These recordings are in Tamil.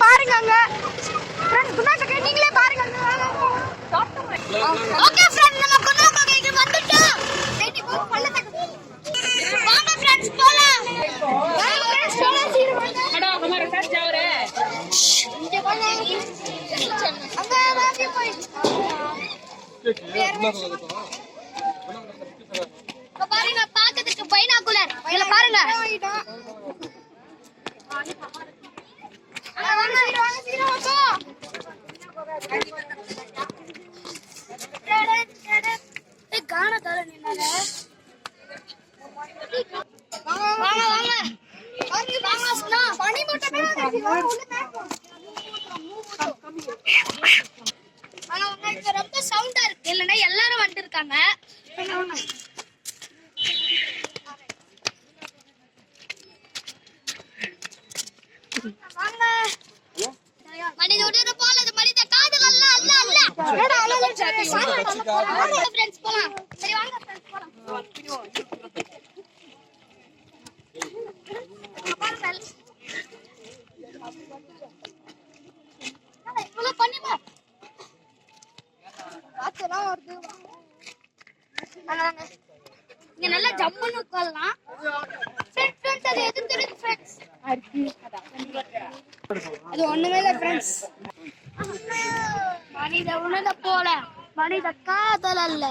பாருங்க அங்க ஃப்ரெண்ட்ஸ் குணா கக்கை நீங்களே பாருங்க அங்க ஓகே ஃப்ரெண்ட்ஸ் நம்ம குணா கக்கைக்கு வந்துட்டோம் டேடி போ பள்ளத்துக்கு வாங்க ஃப்ரெண்ட்ஸ் போலாம் வாங்க ஃப்ரெண்ட்ஸ் போலாம் சீக்கிரம் அடா हमारे साथ जाओ रे இங்க போங்க அங்க வாங்க போய் பாருங்க பாக்கிறதுக்கு பைனாகுலர் இங்க பாருங்க வாங்க சீக்கிரம் போ ஏ காண தர நின்னால வாங்க வாங்க சுனா பானி போட்டே ஆனா உங்களுக்கு ரொம்ப சவுண்டா இருக்கு இல்லனா எல்லாரும் வந்திருக்காங்க வாங்க மனித உடற போல அது மனித காதல் அல்ல அல்ல அல்ல ஏடா அல்ல வாங்க फ्रेंड्स போலாம் சரி வாங்க फ्रेंड्स போலாம் இவ்வளவு பண்ணிமா காத்தெல்லாம் வருது வாங்க இங்க நல்லா ஜம்முன்னு உட்காரலாம் ஃப்ரெண்ட்ஸ் அது எது தெரியுது ஃப்ரெண்ட்ஸ் அது ஒண்ணுமே இல்ல ஃப்ரெண்ட்ஸ் மனித உணத போல மனித காதல் அல்ல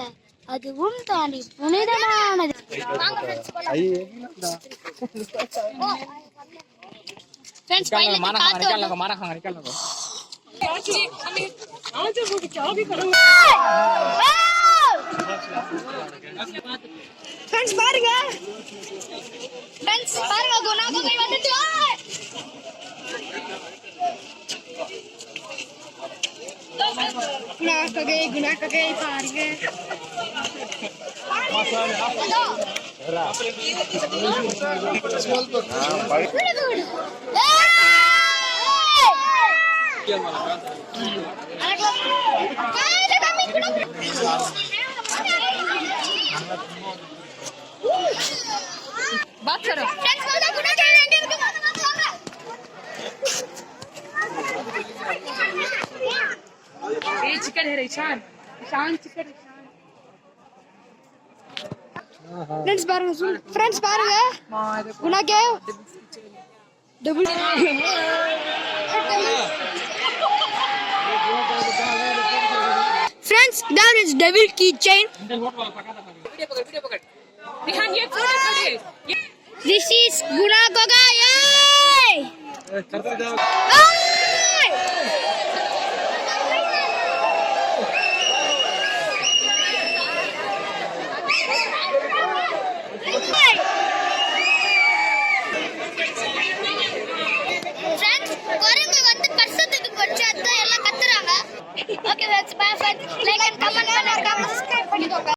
அதுவும் தாண்டி புனிதமானது வாங்க ஃப்ரெண்ட்ஸ் போலாம் फ्रेंड्स फाइनली मारा खाना निकाल लो आज वो क्या भी करूंगा फ्रेंड्स பாருங்க குணா கக்கை வந்துட்டு குணா கக்கை பாருங்க बात करो ये चिकन है ईशान चिकन फ्रेंड्स பாருங்க Guna K double friends that is devil key chain video पकड़ रिहान ये फोटो खड़े this is गुना गोगा ये करते जाओ फ्रेंड्स कोरंग வந்து கஷ்டத்துக்கு போச்சு அத எல்லாம் கத்துறாங்க okay friends bye bye like and comment பண்ணுங்க சப்ஸ்கிரைப் பண்ணிக்கோங்க